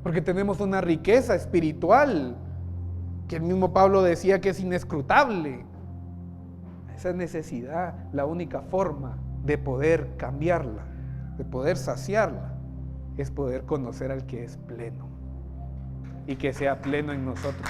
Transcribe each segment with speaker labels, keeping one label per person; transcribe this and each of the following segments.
Speaker 1: porque tenemos una riqueza espiritual que el mismo Pablo decía que es inescrutable. Esa necesidad, la única forma de poder cambiarla, de poder saciarla, es poder conocer al que es pleno y que sea pleno en nosotros.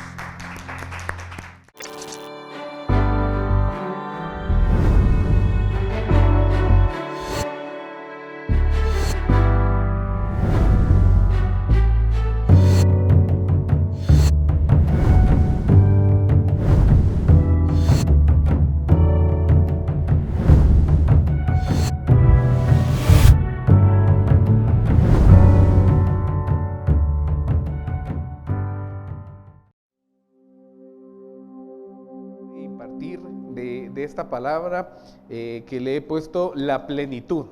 Speaker 1: Partir de esta palabra que le he puesto la plenitud.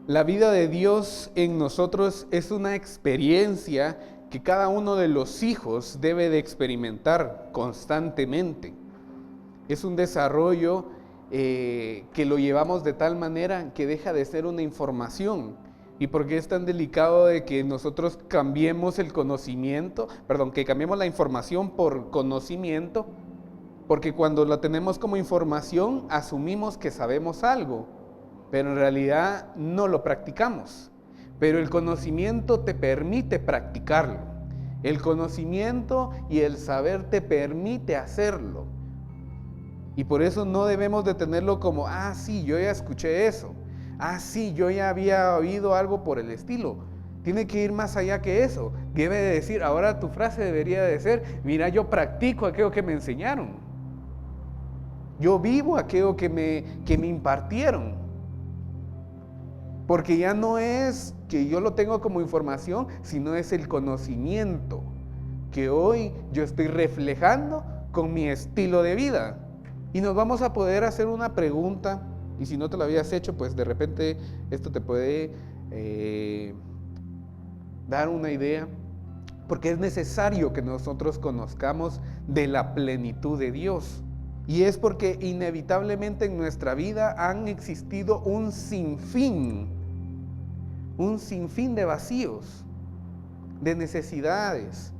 Speaker 1: La vida de Dios en nosotros es una experiencia que cada uno de los hijos debe de experimentar constantemente. Es un desarrollo que lo llevamos de tal manera que deja de ser una información. ¿Y por qué es tan delicado de que nosotros cambiemos el conocimiento? Que cambiemos la información por conocimiento. Porque cuando la tenemos como información, asumimos que sabemos algo, pero en realidad no lo practicamos. Pero el conocimiento te permite practicarlo. El conocimiento y el saber te permite hacerlo. Y por eso no debemos de tenerlo como, sí, yo ya escuché eso. Sí, yo ya había oído algo por el estilo. Tiene que ir más allá que eso. Debe de decir, ahora tu frase debería de ser, mira, yo practico aquello que me enseñaron. Yo vivo aquello que me impartieron. Porque ya no es que yo lo tengo como información, sino es el conocimiento que hoy yo estoy reflejando con mi estilo de vida. Y nos vamos a poder hacer una pregunta, y si no te lo habías hecho, pues de repente esto te puede dar una idea, porque es necesario que nosotros conozcamos de la plenitud de Dios. Y es porque inevitablemente en nuestra vida han existido un sinfín de vacíos, de necesidades.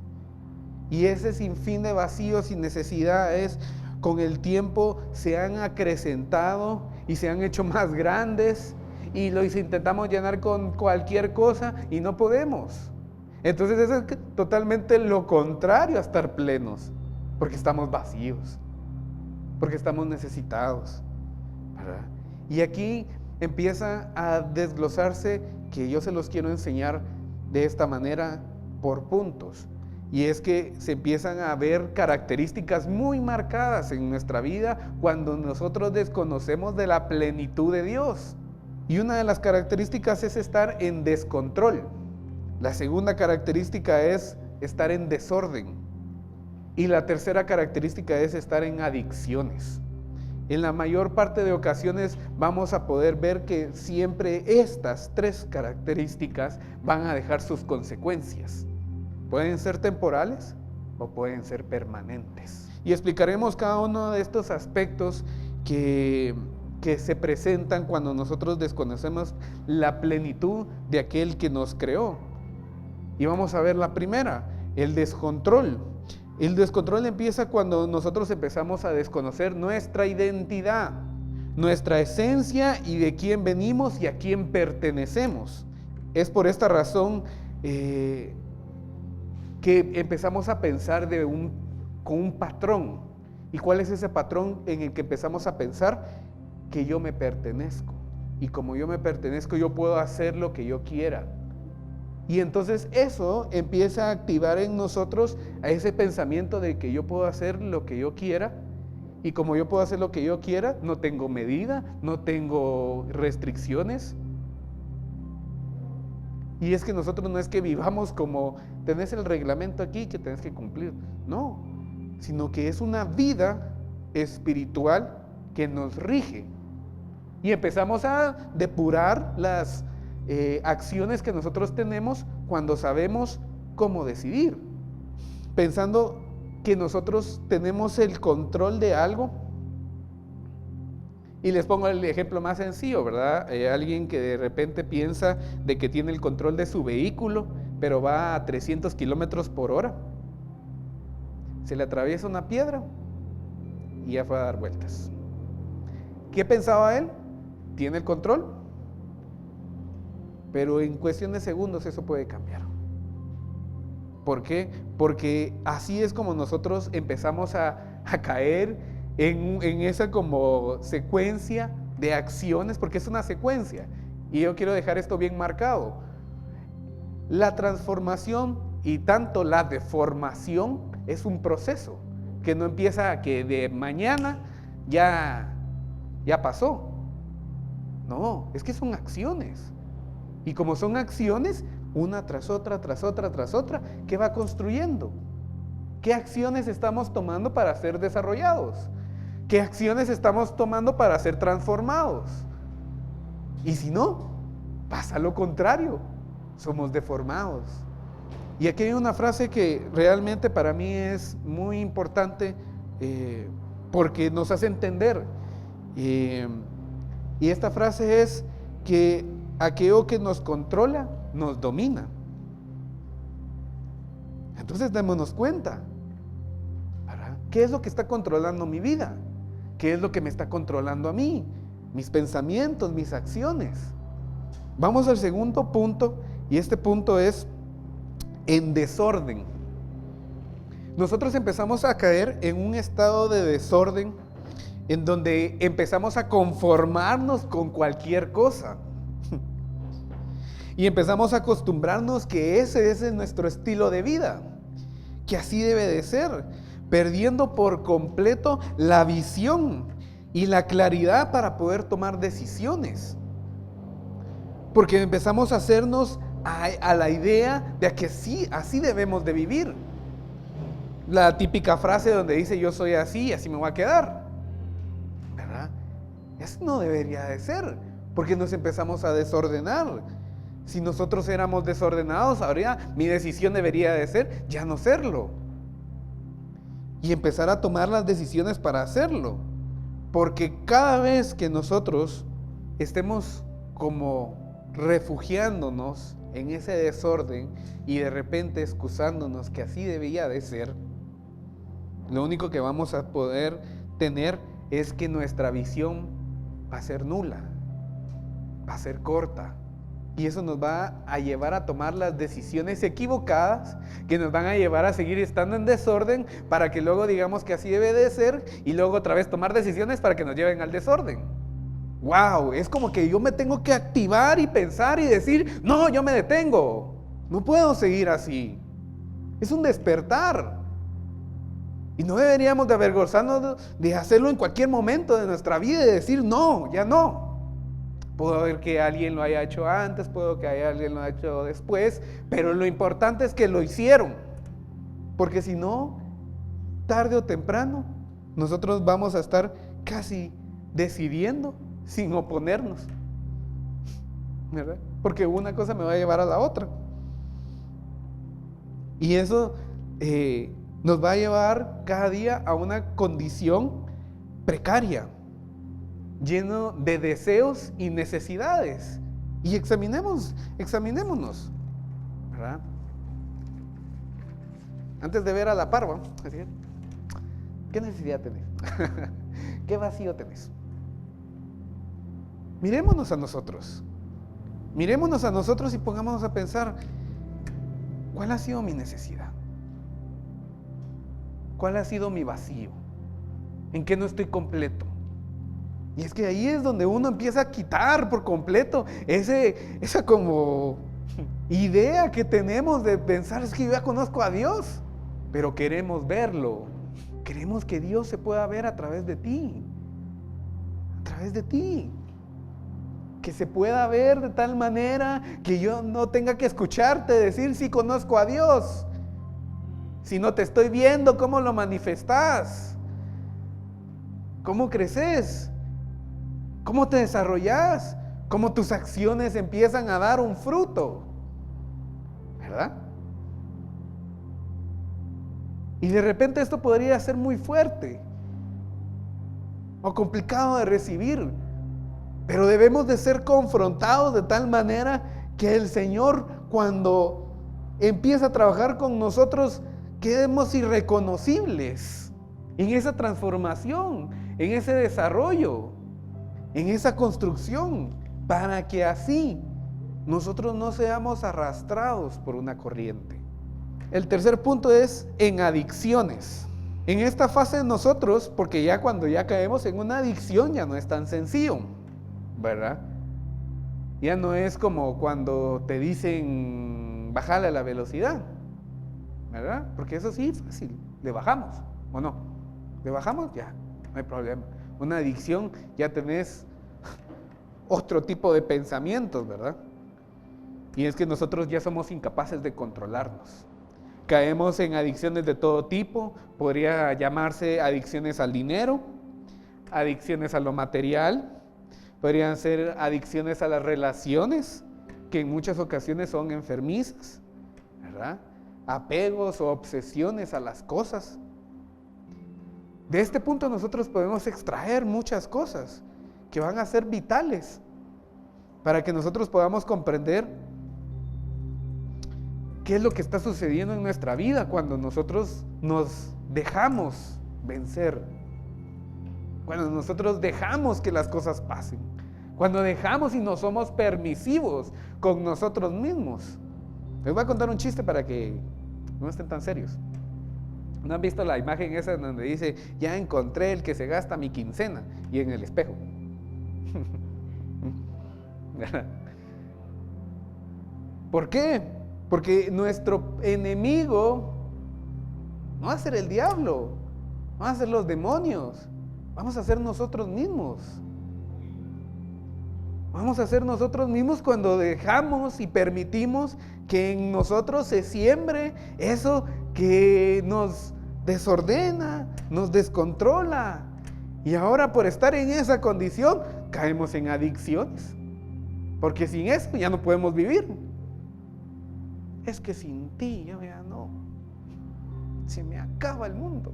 Speaker 1: Y ese sinfín de vacíos y necesidades con el tiempo se han acrecentado y se han hecho más grandes y los intentamos llenar con cualquier cosa y no podemos. Entonces eso es totalmente lo contrario a estar plenos, porque estamos vacíos. Porque estamos necesitados, ¿verdad? Y aquí empieza a desglosarse, que yo se los quiero enseñar de esta manera por puntos. Y es que se empiezan a ver características muy marcadas en nuestra vida cuando nosotros desconocemos de la plenitud de Dios. Y una de las características es estar en descontrol. La segunda característica es estar en desorden. Y la tercera característica es estar en adicciones. En la mayor parte de ocasiones vamos a poder ver que siempre estas tres características van a dejar sus consecuencias. Pueden ser temporales o pueden ser permanentes. Y explicaremos cada uno de estos aspectos que se presentan cuando nosotros desconocemos la plenitud de aquel que nos creó. Y vamos a ver la primera, el descontrol. El descontrol empieza cuando nosotros empezamos a desconocer nuestra identidad, nuestra esencia y de quién venimos y a quién pertenecemos. Es por esta razón que empezamos a pensar con un patrón. ¿Y cuál es ese patrón en el que empezamos a pensar? Que yo me pertenezco. Y como yo me pertenezco, yo puedo hacer lo que yo quiera. Y entonces eso empieza a activar en nosotros a ese pensamiento de que yo puedo hacer lo que yo quiera. Y como yo puedo hacer lo que yo quiera, no tengo medida, no tengo restricciones. Y es que nosotros no es que vivamos como tenés el reglamento aquí que tenés que cumplir. No, sino que es una vida espiritual que nos rige. Y empezamos a depurar las acciones que nosotros tenemos cuando sabemos cómo decidir, pensando que nosotros tenemos el control de algo. Y les pongo el ejemplo más sencillo, ¿verdad? Alguien que de repente piensa de que tiene el control de su vehículo, pero va a 300 kilómetros por hora. Se le atraviesa una piedra y ya fue a dar vueltas. ¿Qué pensaba él? Tiene el control, pero en cuestión de segundos eso puede cambiar. ¿Por qué? Porque así es como nosotros empezamos a caer en esa como secuencia de acciones, porque es una secuencia. Y yo quiero dejar esto bien marcado. La transformación y tanto la deformación es un proceso que no empieza a que de mañana ya pasó. No, es que son acciones. Y como son acciones, una tras otra, tras otra, tras otra, ¿qué va construyendo? ¿Qué acciones estamos tomando para ser desarrollados? ¿Qué acciones estamos tomando para ser transformados? Y si no, pasa lo contrario, somos deformados. Y aquí hay una frase que realmente para mí es muy importante porque nos hace entender. Y esta frase es que aquello que nos controla, nos domina. Entonces démonos cuenta, ¿verdad? ¿Qué es lo que está controlando mi vida? ¿Qué es lo que me está controlando a mí? Mis pensamientos, mis acciones. Vamos al segundo punto, y este punto es en desorden. Nosotros empezamos a caer en un estado de desorden en donde empezamos a conformarnos con cualquier cosa. Y empezamos a acostumbrarnos que ese es nuestro estilo de vida, que así debe de ser, perdiendo por completo la visión y la claridad para poder tomar decisiones. Porque empezamos a hacernos a la idea de que sí, así debemos de vivir. La típica frase donde dice yo soy así y así me voy a quedar, ¿verdad? Eso no debería de ser, porque nos empezamos a desordenar. Si nosotros éramos desordenados, ahora mi decisión debería de ser ya no serlo. Y empezar a tomar las decisiones para hacerlo. Porque cada vez que nosotros estemos como refugiándonos en ese desorden y de repente excusándonos que así debía de ser, lo único que vamos a poder tener es que nuestra visión va a ser nula, va a ser corta. Y eso nos va a llevar a tomar las decisiones equivocadas que nos van a llevar a seguir estando en desorden para que luego digamos que así debe de ser y luego otra vez tomar decisiones para que nos lleven al desorden. ¡Wow! Es como que yo me tengo que activar y pensar y decir, no, yo me detengo. No puedo seguir así. Es un despertar. Y no deberíamos de avergonzarnos de hacerlo en cualquier momento de nuestra vida y decir, no, ya no. Puedo ver que alguien lo haya hecho antes, puedo que alguien lo haya hecho después, pero lo importante es que lo hicieron. Porque si no, tarde o temprano, nosotros vamos a estar casi decidiendo sin oponernos, ¿verdad? Porque una cosa me va a llevar a la otra. Y eso nos va a llevar cada día a una condición precaria, lleno de deseos y necesidades. Y examinémonos, ¿verdad? Antes de ver a la parva, ¿qué necesidad tenés? ¿Qué vacío tenés? Mirémonos a nosotros y pongámonos a pensar, ¿cuál ha sido mi necesidad? ¿Cuál ha sido mi vacío? ¿En qué no estoy completo? Y es que ahí es donde uno empieza a quitar por completo esa como idea que tenemos de pensar, es que yo ya conozco a Dios, pero queremos verlo. Queremos que Dios se pueda ver a través de ti. A través de ti. Que se pueda ver de tal manera que yo no tenga que escucharte decir si conozco a Dios. Si no te estoy viendo, ¿cómo lo manifestás? ¿Cómo creces? ¿Cómo te desarrollas? ¿Cómo tus acciones empiezan a dar un fruto? ¿Verdad? Y de repente esto podría ser muy fuerte o complicado de recibir, pero debemos de ser confrontados de tal manera que el Señor, cuando empieza a trabajar con nosotros, quedemos irreconocibles en esa transformación, en ese desarrollo, en esa construcción, para que así nosotros no seamos arrastrados por una corriente. El tercer punto es en adicciones. En esta fase nosotros, porque ya cuando ya caemos en una adicción ya no es tan sencillo, ¿verdad? Ya no es como cuando te dicen bájale la velocidad, ¿verdad? Porque eso sí es fácil, le bajamos, ¿o no? Le bajamos, ya, no hay problema. Una adicción ya tenés otro tipo de pensamientos, ¿verdad? Y es que nosotros ya somos incapaces de controlarnos. Caemos en adicciones de todo tipo, podría llamarse adicciones al dinero, adicciones a lo material, podrían ser adicciones a las relaciones, que en muchas ocasiones son enfermizas, ¿verdad? Apegos o obsesiones a las cosas. De este punto nosotros podemos extraer muchas cosas que van a ser vitales para que nosotros podamos comprender qué es lo que está sucediendo en nuestra vida cuando nosotros nos dejamos vencer, cuando nosotros dejamos que las cosas pasen, cuando dejamos y no somos permisivos con nosotros mismos. Les voy a contar un chiste para que no estén tan serios. ¿No han visto la imagen esa donde dice, ya encontré el que se gasta mi quincena? Y en el espejo. ¿Por qué? Porque nuestro enemigo no va a ser el diablo, van a ser los demonios, vamos a ser nosotros mismos. Vamos a ser nosotros mismos cuando dejamos y permitimos que en nosotros se siembre eso que nos desordena, nos descontrola. Y ahora por estar en esa condición caemos en adicciones, porque sin eso ya no podemos vivir. Es que sin ti yo ya no, se me acaba el mundo.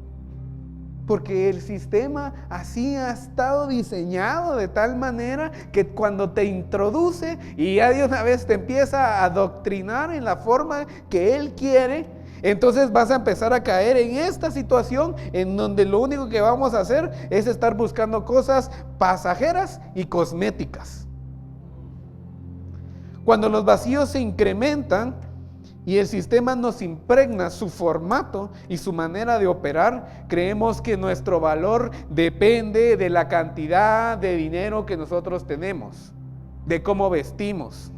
Speaker 1: Porque el sistema así ha estado diseñado de tal manera que cuando te introduce y ya de una vez te empieza a adoctrinar en la forma que él quiere, entonces vas a empezar a caer en esta situación en donde lo único que vamos a hacer es estar buscando cosas pasajeras y cosméticas. Cuando los vacíos se incrementan y el sistema nos impregna su formato y su manera de operar, creemos que nuestro valor depende de la cantidad de dinero que nosotros tenemos, de cómo vestimos,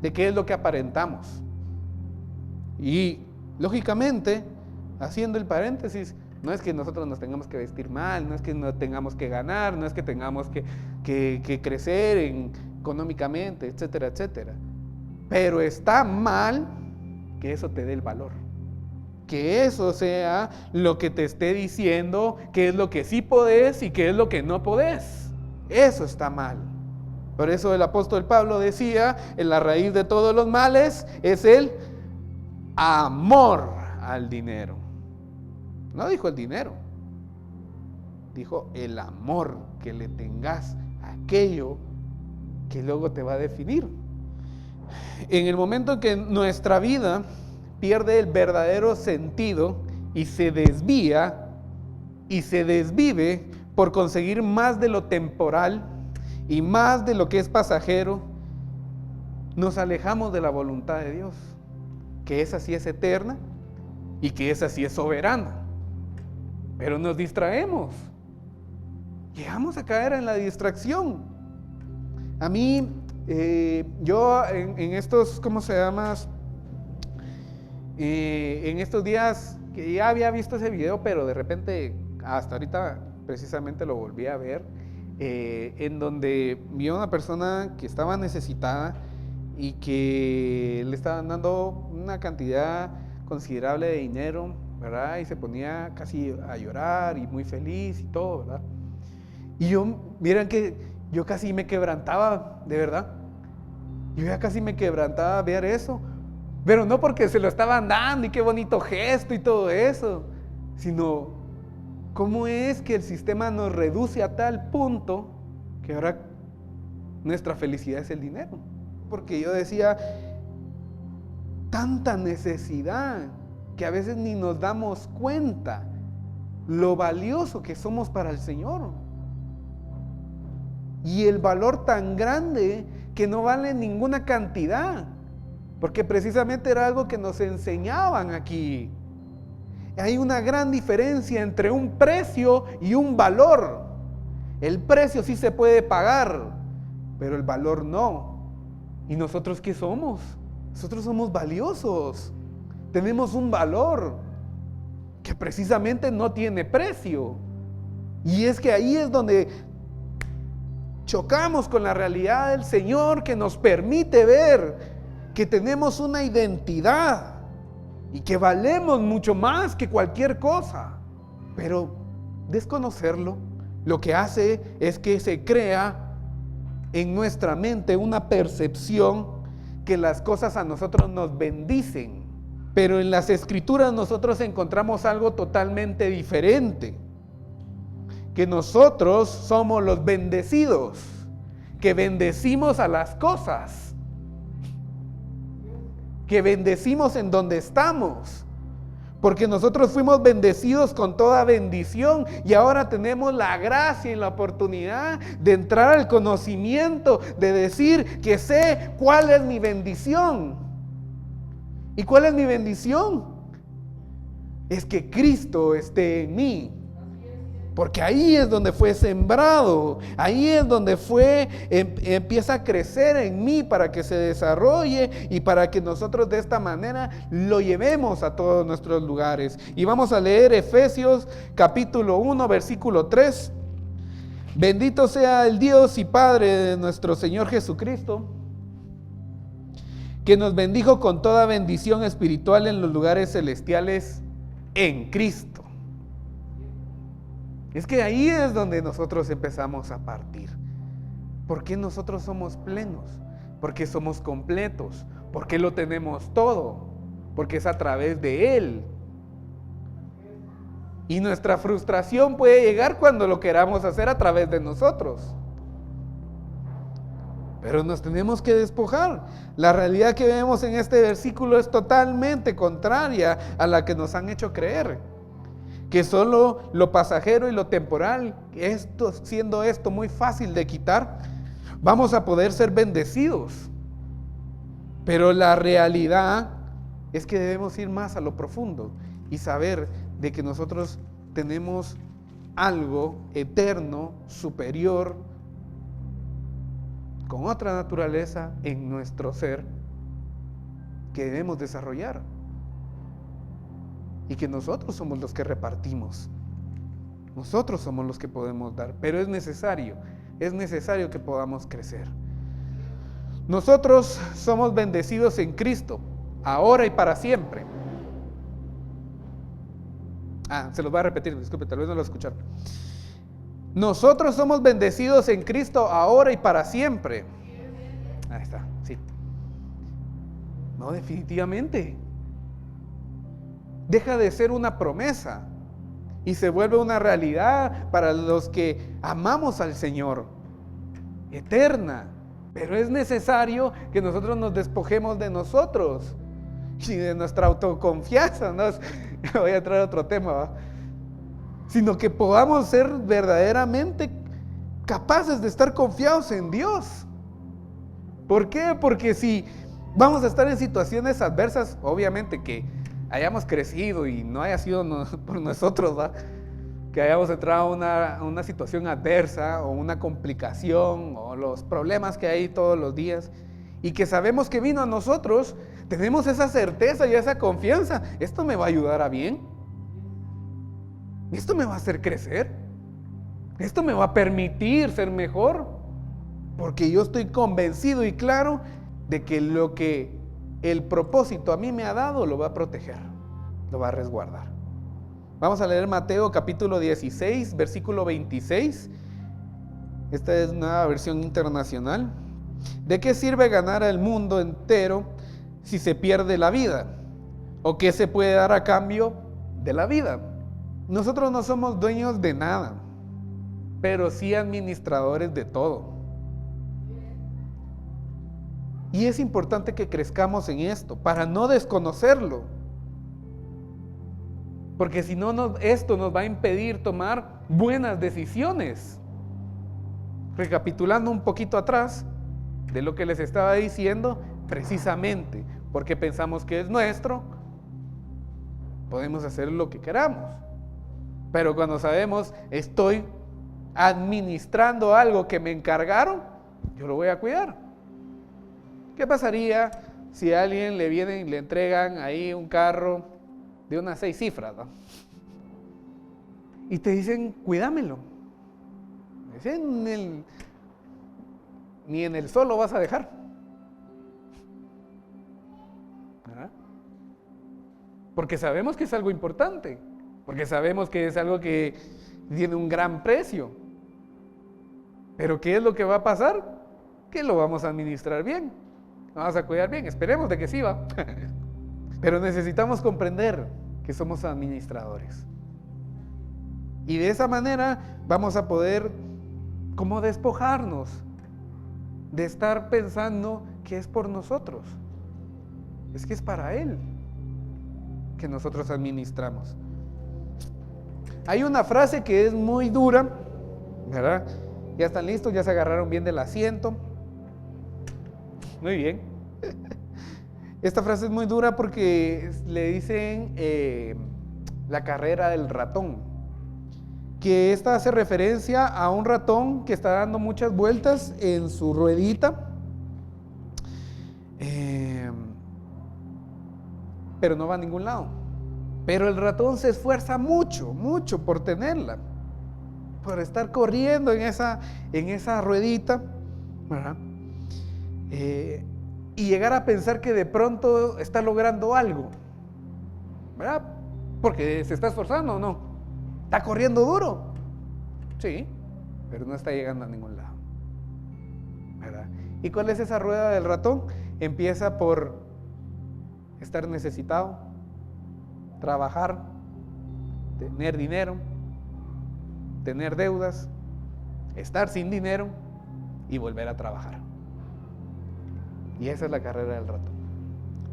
Speaker 1: de qué es lo que aparentamos. Y lógicamente, haciendo el paréntesis, no es que nosotros nos tengamos que vestir mal, no es que no tengamos que ganar, no es que tengamos que crecer económicamente, etcétera, etcétera. Pero está mal que eso te dé el valor, que eso sea lo que te esté diciendo qué es lo que sí podés y qué es lo que no podés. Eso está mal. Por eso el apóstol Pablo decía, en la raíz de todos los males es el amor al dinero. No dijo el dinero, dijo el amor que le tengas a aquello que luego te va a definir. En el momento en que nuestra vida pierde el verdadero sentido y se desvía y se desvive por conseguir más de lo temporal y más de lo que es pasajero, nos alejamos de la voluntad de Dios, que esa sí es eterna y que esa sí es soberana. Pero nos distraemos, llegamos a caer en la distracción. A mí, yo en estos, ¿cómo se llama? En estos días que ya había visto ese video, pero de repente hasta ahorita precisamente lo volví a ver, en donde vi a una persona que estaba necesitada y que le estaban dando una cantidad considerable de dinero, ¿verdad? Y se ponía casi a llorar y muy feliz y todo, ¿verdad? Y yo, miren que yo casi me quebrantaba, de verdad. Yo ya casi me quebrantaba ver eso. Pero no porque se lo estaban dando y qué bonito gesto y todo eso, sino cómo es que el sistema nos reduce a tal punto que ahora nuestra felicidad es el dinero. Porque yo decía, tanta necesidad que a veces ni nos damos cuenta lo valioso que somos para el Señor. Y el valor tan grande que no vale ninguna cantidad, porque precisamente era algo que nos enseñaban aquí. Hay una gran diferencia entre un precio y un valor. El precio sí se puede pagar, pero el valor no. ¿Y nosotros qué somos? Nosotros somos valiosos. Tenemos un valor que precisamente no tiene precio. Y es que ahí es donde chocamos con la realidad del Señor, que nos permite ver que tenemos una identidad y que valemos mucho más que cualquier cosa. Pero desconocerlo lo que hace es que se crea en nuestra mente una percepción que las cosas a nosotros nos bendicen. Pero en las Escrituras nosotros encontramos algo totalmente diferente. Que nosotros somos los bendecidos, que bendecimos a las cosas, que bendecimos en donde estamos, porque nosotros fuimos bendecidos con toda bendición y ahora tenemos la gracia y la oportunidad de entrar al conocimiento, de decir que sé cuál es mi bendición. ¿Y cuál es mi bendición? Es que Cristo esté en mí. Porque ahí es donde fue sembrado, ahí es donde empieza a crecer en mí para que se desarrolle y para que nosotros de esta manera lo llevemos a todos nuestros lugares. Y vamos a leer Efesios capítulo 1, versículo 3. Bendito sea el Dios y Padre de nuestro Señor Jesucristo, que nos bendijo con toda bendición espiritual en los lugares celestiales en Cristo. Es que ahí es donde nosotros empezamos a partir. ¿Por qué nosotros somos plenos? Porque somos completos. Porque lo tenemos todo. Porque es a través de Él. Y nuestra frustración puede llegar cuando lo queramos hacer a través de nosotros. Pero nos tenemos que despojar. La realidad que vemos en este versículo es totalmente contraria a la que nos han hecho creer. Que solo lo pasajero y lo temporal, siendo esto muy fácil de quitar, vamos a poder ser bendecidos. Pero la realidad es que debemos ir más a lo profundo y saber de que nosotros tenemos algo eterno, superior, con otra naturaleza en nuestro ser que debemos desarrollar. Y que nosotros somos los que repartimos. Nosotros somos los que podemos dar. Pero es necesario que podamos crecer. Nosotros somos bendecidos en Cristo, ahora y para siempre. Se los voy a repetir, disculpe, tal vez no lo escucharon. Nosotros somos bendecidos en Cristo, ahora y para siempre. Ahí está, sí. No, definitivamente. Deja de ser una promesa y se vuelve una realidad para los que amamos al Señor, eterna. Pero es necesario que nosotros nos despojemos de nosotros y de nuestra autoconfianza. ¿No? Voy a traer otro tema, ¿va? Sino que podamos ser verdaderamente capaces de estar confiados en Dios. ¿Por qué? Porque si vamos a estar en situaciones adversas, obviamente que hayamos crecido y no haya sido por nosotros, ¿va? Que hayamos entrado a una situación adversa o una complicación o los problemas que hay todos los días y que sabemos que vino a nosotros, tenemos esa certeza y esa confianza. Esto me va a ayudar a bien. Esto me va a hacer crecer. Esto me va a permitir ser mejor. Porque yo estoy convencido y claro de que lo que el propósito a mí me ha dado lo va a proteger, lo va a resguardar. Vamos a leer Mateo capítulo 16, versículo 26. Esta es una versión internacional. ¿De qué sirve ganar el mundo entero si se pierde la vida? ¿O qué se puede dar a cambio de la vida? Nosotros no somos dueños de nada, pero sí administradores de todo. Y es importante que crezcamos en esto, para no desconocerlo. Porque si no, esto nos va a impedir tomar buenas decisiones. Recapitulando un poquito atrás de lo que les estaba diciendo, precisamente porque pensamos que es nuestro, podemos hacer lo que queramos. Pero cuando sabemos, estoy administrando algo que me encargaron, yo lo voy a cuidar. ¿Qué pasaría si a alguien le vienen y le entregan ahí un carro de unas 6 cifras, ¿no? Y te dicen, cuídamelo. Ni en el sol lo vas a dejar. ¿Verdad? Porque sabemos que es algo importante. Porque sabemos que es algo que tiene un gran precio. Pero ¿qué es lo que va a pasar? Que lo vamos a administrar bien. Lo vamos a cuidar bien. Esperemos de que sí va. Pero necesitamos comprender que somos administradores. Y de esa manera vamos a poder como despojarnos de estar pensando que es por nosotros. Es que es para Él que nosotros administramos. Hay una frase que es muy dura, ¿verdad? Ya están listos, ya se agarraron bien del asiento. Muy bien. Esta frase es muy dura porque le dicen la carrera del ratón. Que esta hace referencia a un ratón que está dando muchas vueltas en su ruedita, pero no va a ningún lado. Pero el ratón se esfuerza mucho, mucho por tenerla, por estar corriendo en esa ruedita, ¿verdad? Y llegar a pensar que de pronto está logrando algo, ¿verdad? Porque se está esforzando, ¿o no? ¿Está corriendo duro? Sí, pero no está llegando a ningún lado, ¿verdad? ¿Y cuál es esa rueda del ratón? Empieza por estar necesitado, trabajar, tener dinero, tener deudas, estar sin dinero y volver a trabajar. Y esa es la carrera del ratón.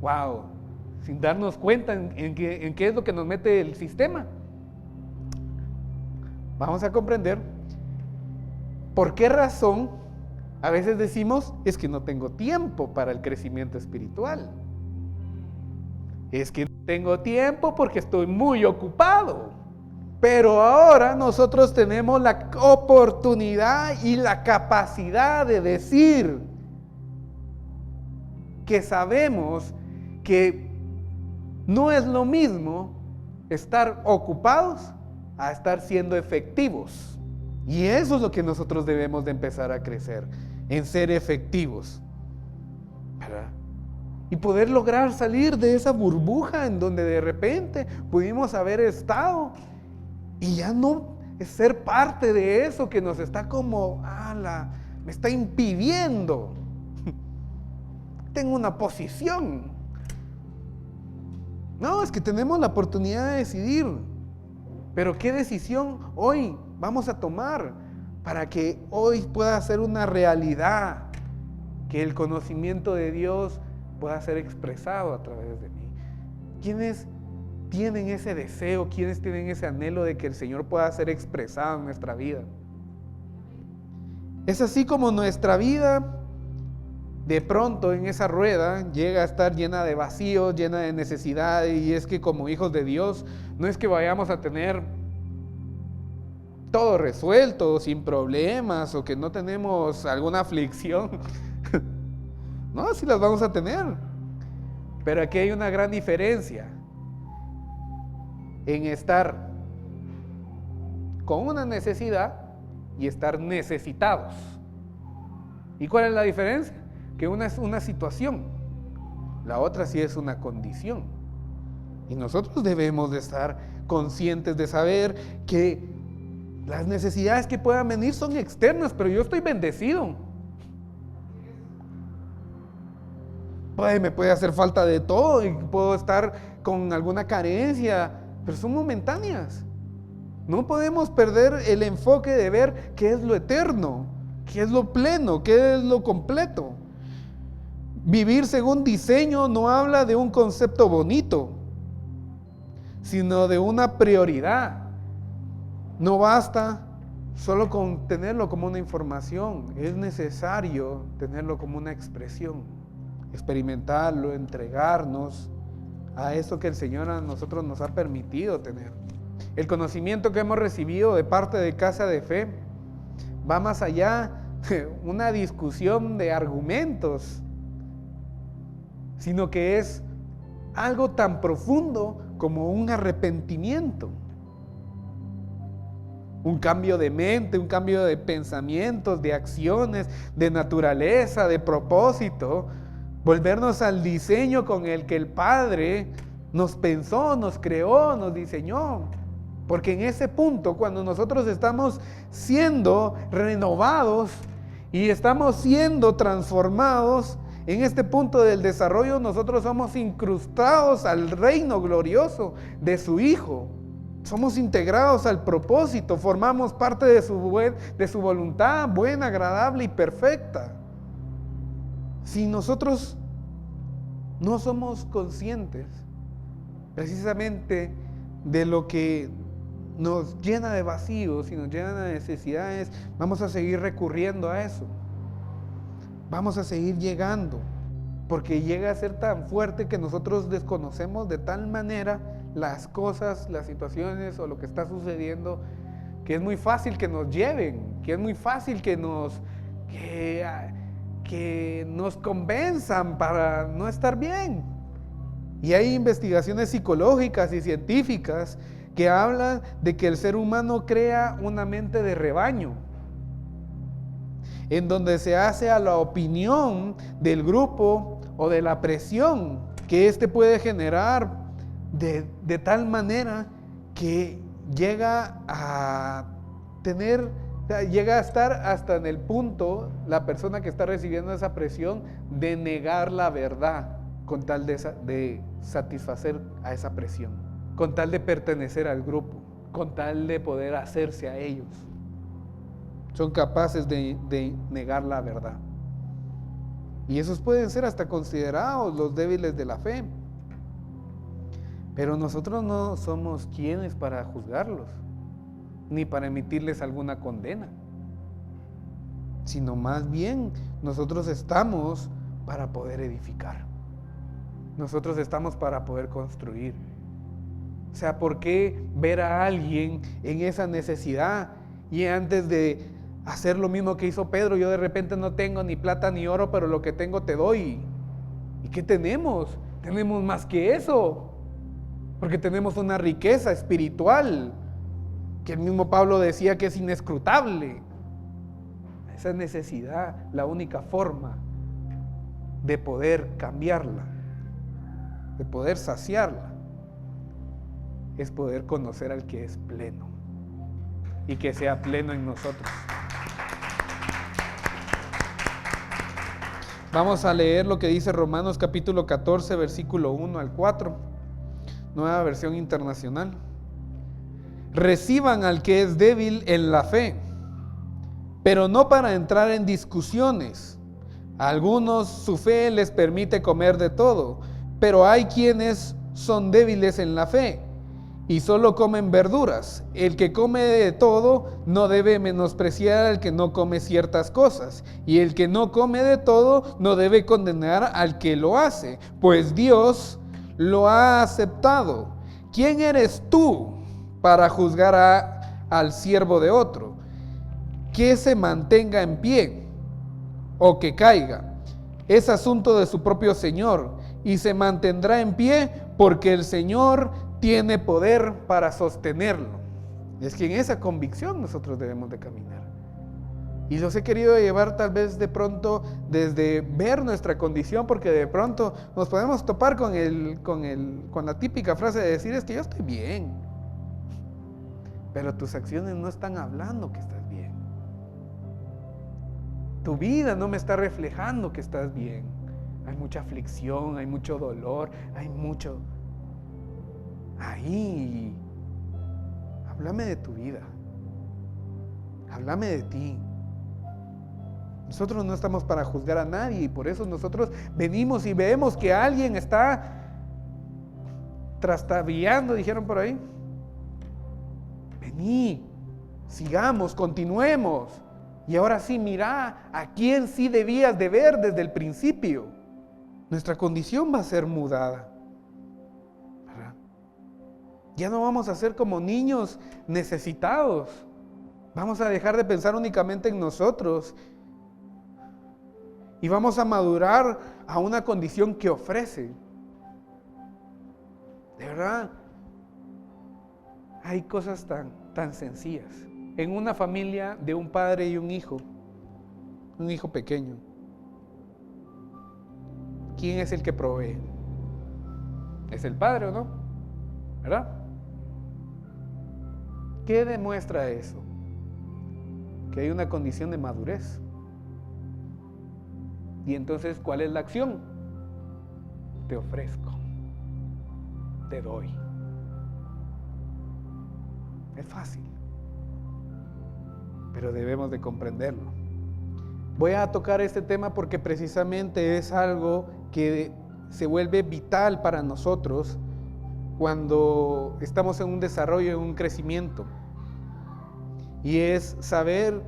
Speaker 1: ¡Wow! Sin darnos cuenta en qué es lo que nos mete el sistema. Vamos a comprender por qué razón a veces decimos, es que no tengo tiempo para el crecimiento espiritual. Es que no tengo tiempo porque estoy muy ocupado. Pero ahora nosotros tenemos la oportunidad y la capacidad de decir que sabemos que no es lo mismo estar ocupados a estar siendo efectivos. Y eso es lo que nosotros debemos de empezar a crecer, en ser efectivos, ¿verdad? Y poder lograr salir de esa burbuja en donde de repente pudimos haber estado y ya no ser parte de eso que nos está como, me está impidiendo. Tengo una posición. No, es que tenemos la oportunidad de decidir. Pero ¿qué decisión hoy vamos a tomar para que hoy pueda ser una realidad? Que el conocimiento de Dios pueda ser expresado a través de mí. ¿Quiénes tienen ese deseo? ¿Quiénes tienen ese anhelo de que el Señor pueda ser expresado en nuestra vida? Es así como nuestra vida de pronto en esa rueda llega a estar llena de vacíos, llena de necesidades, y es que como hijos de Dios no es que vayamos a tener todo resuelto, sin problemas, o que no tenemos alguna aflicción. No, sí las vamos a tener, pero aquí hay una gran diferencia en estar con una necesidad y estar necesitados. ¿Y cuál es la diferencia? Que una es una situación, la otra sí es una condición. Y nosotros debemos de estar conscientes de saber que las necesidades que puedan venir son externas, pero yo estoy bendecido. Me puede hacer falta de todo y puedo estar con alguna carencia, pero son momentáneas. No podemos perder el enfoque de ver qué es lo eterno, qué es lo pleno, qué es lo completo. Vivir según diseño no habla de un concepto bonito, sino de una prioridad. No basta solo con tenerlo como una información, es necesario tenerlo como una expresión, experimentarlo, entregarnos a eso que el Señor a nosotros nos ha permitido tener. El conocimiento que hemos recibido de parte de Casa de Fe va más allá de una discusión de argumentos, sino que es algo tan profundo como un arrepentimiento, un cambio de mente, un cambio de pensamientos, de acciones, de naturaleza, de propósito, volvernos al diseño con el que el Padre nos pensó, nos creó, nos diseñó. Porque en ese punto, cuando nosotros estamos siendo renovados y estamos siendo transformados, en este punto del desarrollo nosotros somos incrustados al reino glorioso de su Hijo. Somos integrados al propósito, formamos parte de su voluntad buena, agradable y perfecta. Si nosotros no somos conscientes precisamente de lo que nos llena de vacíos y nos llena de necesidades, vamos a seguir recurriendo a eso. Vamos a seguir llegando, porque llega a ser tan fuerte que nosotros desconocemos de tal manera las cosas, las situaciones o lo que está sucediendo, que es muy fácil que nos lleven, que es muy fácil que nos convenzan para no estar bien. Y hay investigaciones psicológicas y científicas que hablan de que el ser humano crea una mente de rebaño, en donde se hace a la opinión del grupo o de la presión que éste puede generar de tal manera que llega a estar hasta en el punto, la persona que está recibiendo esa presión, de negar la verdad con tal de satisfacer a esa presión, con tal de pertenecer al grupo, con tal de poder hacerse a ellos. Son capaces de negar la verdad. Y esos pueden ser hasta considerados los débiles de la fe. Pero nosotros no somos quienes para juzgarlos, ni para emitirles alguna condena, sino más bien nosotros estamos para poder edificar. Nosotros estamos para poder construir. O sea, ¿por qué ver a alguien en esa necesidad y antes de hacer lo mismo que hizo Pedro, yo de repente no tengo ni plata ni oro, pero lo que tengo te doy? ¿Y qué tenemos? Tenemos más que eso, porque tenemos una riqueza espiritual que el mismo Pablo decía que es inescrutable. Esa necesidad, la única forma de poder cambiarla, de poder saciarla, es poder conocer al que es pleno y que sea pleno en nosotros. Vamos a leer lo que dice Romanos capítulo 14, versículo 1 al 4, Nueva Versión Internacional. Reciban al que es débil en la fe, pero no para entrar en discusiones. A algunos su fe les permite comer de todo, pero hay quienes son débiles en la fe y solo comen verduras. El que come de todo no debe menospreciar al que no come ciertas cosas, y el que no come de todo no debe condenar al que lo hace, pues Dios lo ha aceptado. ¿Quién eres tú para juzgar al siervo de otro? Que se mantenga en pie o que caiga, es asunto de su propio Señor, y se mantendrá en pie porque el Señor tiene poder para sostenerlo. Es que en esa convicción nosotros debemos de caminar. Y los he querido llevar tal vez de pronto desde ver nuestra condición, porque de pronto nos podemos topar con la típica frase de decir: es que yo estoy bien, pero tus acciones no están hablando que estás bien. Tu vida no me está reflejando que estás bien. Hay mucha aflicción, hay mucho dolor, hay mucho... Ahí, háblame de tu vida, háblame de ti. Nosotros no estamos para juzgar a nadie y por eso nosotros venimos y vemos que alguien está trastabillando, dijeron por ahí. Vení, sigamos, continuemos. Y ahora sí, mira a quién sí debías de ver desde el principio. Nuestra condición va a ser mudada, ¿verdad? Ya no vamos a ser como niños necesitados. Vamos a dejar de pensar únicamente en nosotros. Y vamos a madurar a una condición que ofrece. De verdad, hay cosas tan sencillas. En una familia de un padre y un hijo pequeño, ¿quién es el que provee? ¿Es el padre o no? ¿Verdad? ¿Qué demuestra eso? Que hay una condición de madurez. Y entonces, ¿cuál es la acción? Te ofrezco, te doy. Es fácil, pero debemos de comprenderlo. Voy a tocar este tema porque precisamente es algo que se vuelve vital para nosotros cuando estamos en un desarrollo, en un crecimiento. Y es saber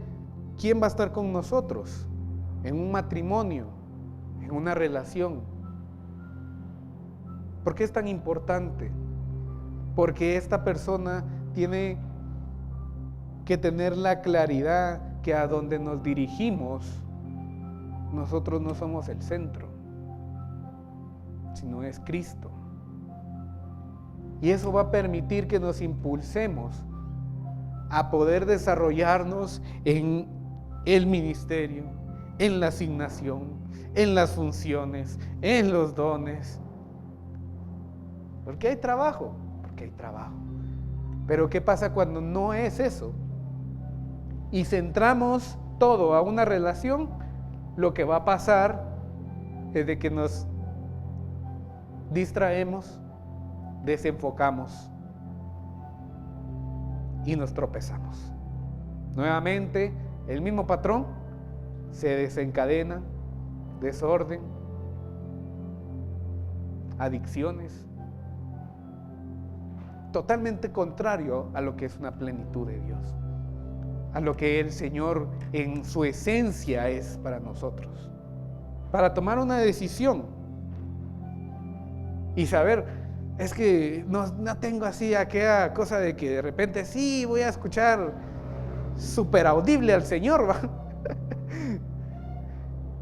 Speaker 1: quién va a estar con nosotros en un matrimonio, en una relación. ¿Por qué es tan importante? Porque esta persona tiene que tener la claridad que a donde nos dirigimos, nosotros no somos el centro, sino es Cristo. Y eso va a permitir que nos impulsemos a poder desarrollarnos en el ministerio, en la asignación, en las funciones, en los dones. Porque hay trabajo, Pero ¿qué pasa cuando no es eso? Y centramos todo a una relación, lo que va a pasar es de que nos distraemos, desenfocamos y nos tropezamos. Nuevamente, el mismo patrón se desencadena, desorden, adicciones, totalmente contrario a lo que es una plenitud de Dios, a lo que el Señor en su esencia es para nosotros. Para tomar una decisión y saber, es que no tengo así aquella cosa de que de repente sí voy a escuchar súper audible al Señor, ¿va?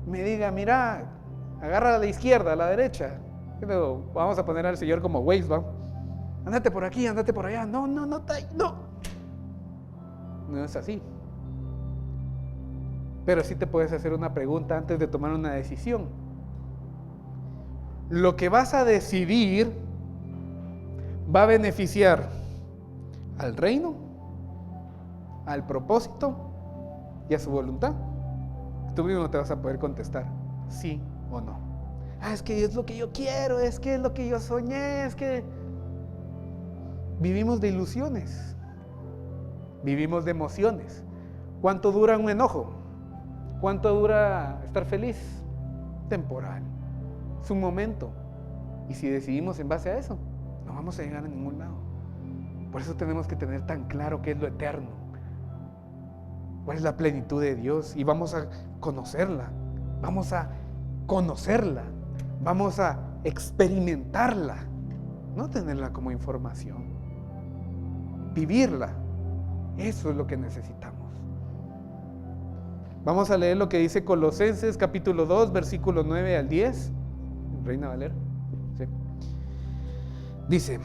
Speaker 1: Me diga, mira, agarra a la izquierda, a la derecha. Pero vamos a poner al Señor como Waze, ¿va? Andate por aquí, andate por allá. No. No es así. Pero sí te puedes hacer una pregunta antes de tomar una decisión. Lo que vas a decidir va a beneficiar al reino, al propósito y a su voluntad. Tú mismo te vas a poder contestar sí o no. Es que es lo que yo quiero, es que es lo que yo soñé, es que vivimos de ilusiones, vivimos de emociones. ¿Cuánto dura un enojo? ¿Cuánto dura estar feliz? Temporal, es un momento. Y si decidimos en base a eso, no vamos a llegar a ningún lado. Por eso tenemos que tener tan claro qué es lo eterno, cuál es la plenitud de Dios, y vamos a conocerla, vamos a experimentarla, no tenerla como información, vivirla. Eso es lo que necesitamos. Vamos a leer lo que dice Colosenses capítulo 2, versículo 9 al 10. Reina Valera. Sí. Dice: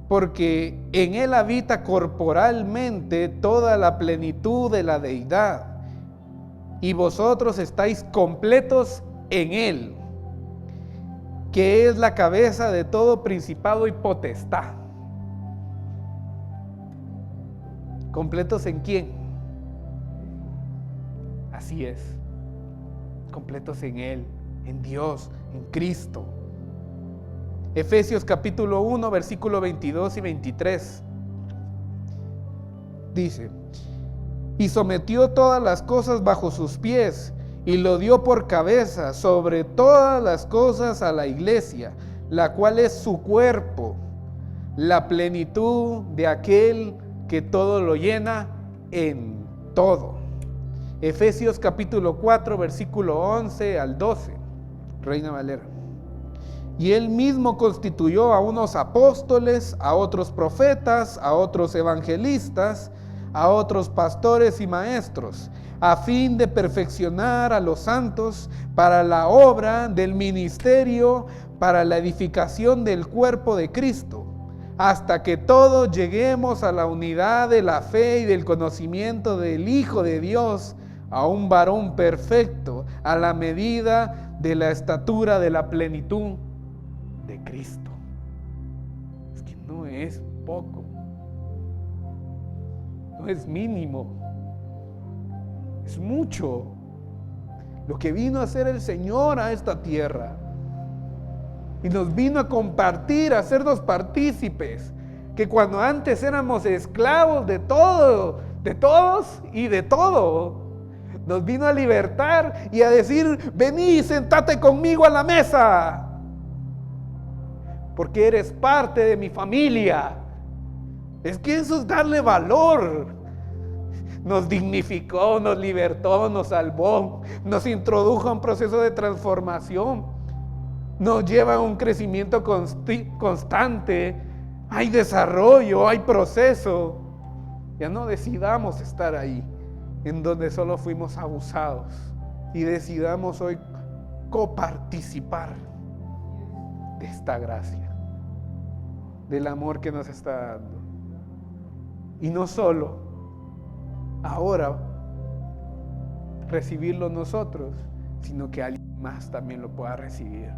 Speaker 1: porque en Él habita corporalmente toda la plenitud de la deidad, y vosotros estáis completos en Él, que es la cabeza de todo principado y potestad. ¿Completos en quién? Así es, completos en Él, en Dios, en Cristo. Efesios capítulo 1, versículo 22 y 23. Dice: y sometió todas las cosas bajo sus pies, y lo dio por cabeza sobre todas las cosas a la iglesia, la cual es su cuerpo, la plenitud de aquel que todo lo llena en todo. Efesios capítulo 4, versículo 11 al 12, Reina Valera. Y él mismo constituyó a unos apóstoles, a otros profetas, a otros evangelistas, a otros pastores y maestros, a fin de perfeccionar a los santos para la obra del ministerio, para la edificación del cuerpo de Cristo, hasta que todos lleguemos a la unidad de la fe y del conocimiento del Hijo de Dios, a un varón perfecto, a la medida de la estatura de la plenitud de Cristo. Es que no es poco, no es mínimo, es mucho lo que vino a hacer el Señor a esta tierra. Y nos vino a compartir, a hacernos partícipes, que cuando antes éramos esclavos de todo, de todos y de todo, nos vino a libertar y a decir: vení, sentate conmigo a la mesa, porque eres parte de mi familia. Es que eso es darle valor. Nos dignificó, nos libertó, nos salvó, nos introdujo a un proceso de transformación. Nos lleva a un crecimiento constante. Hay desarrollo, hay proceso. Ya no decidamos estar ahí, en donde solo fuimos abusados, y decidamos hoy coparticipar de esta gracia, del amor que nos está dando. Y no solo ahora recibirlo nosotros, sino que alguien más también lo pueda recibir.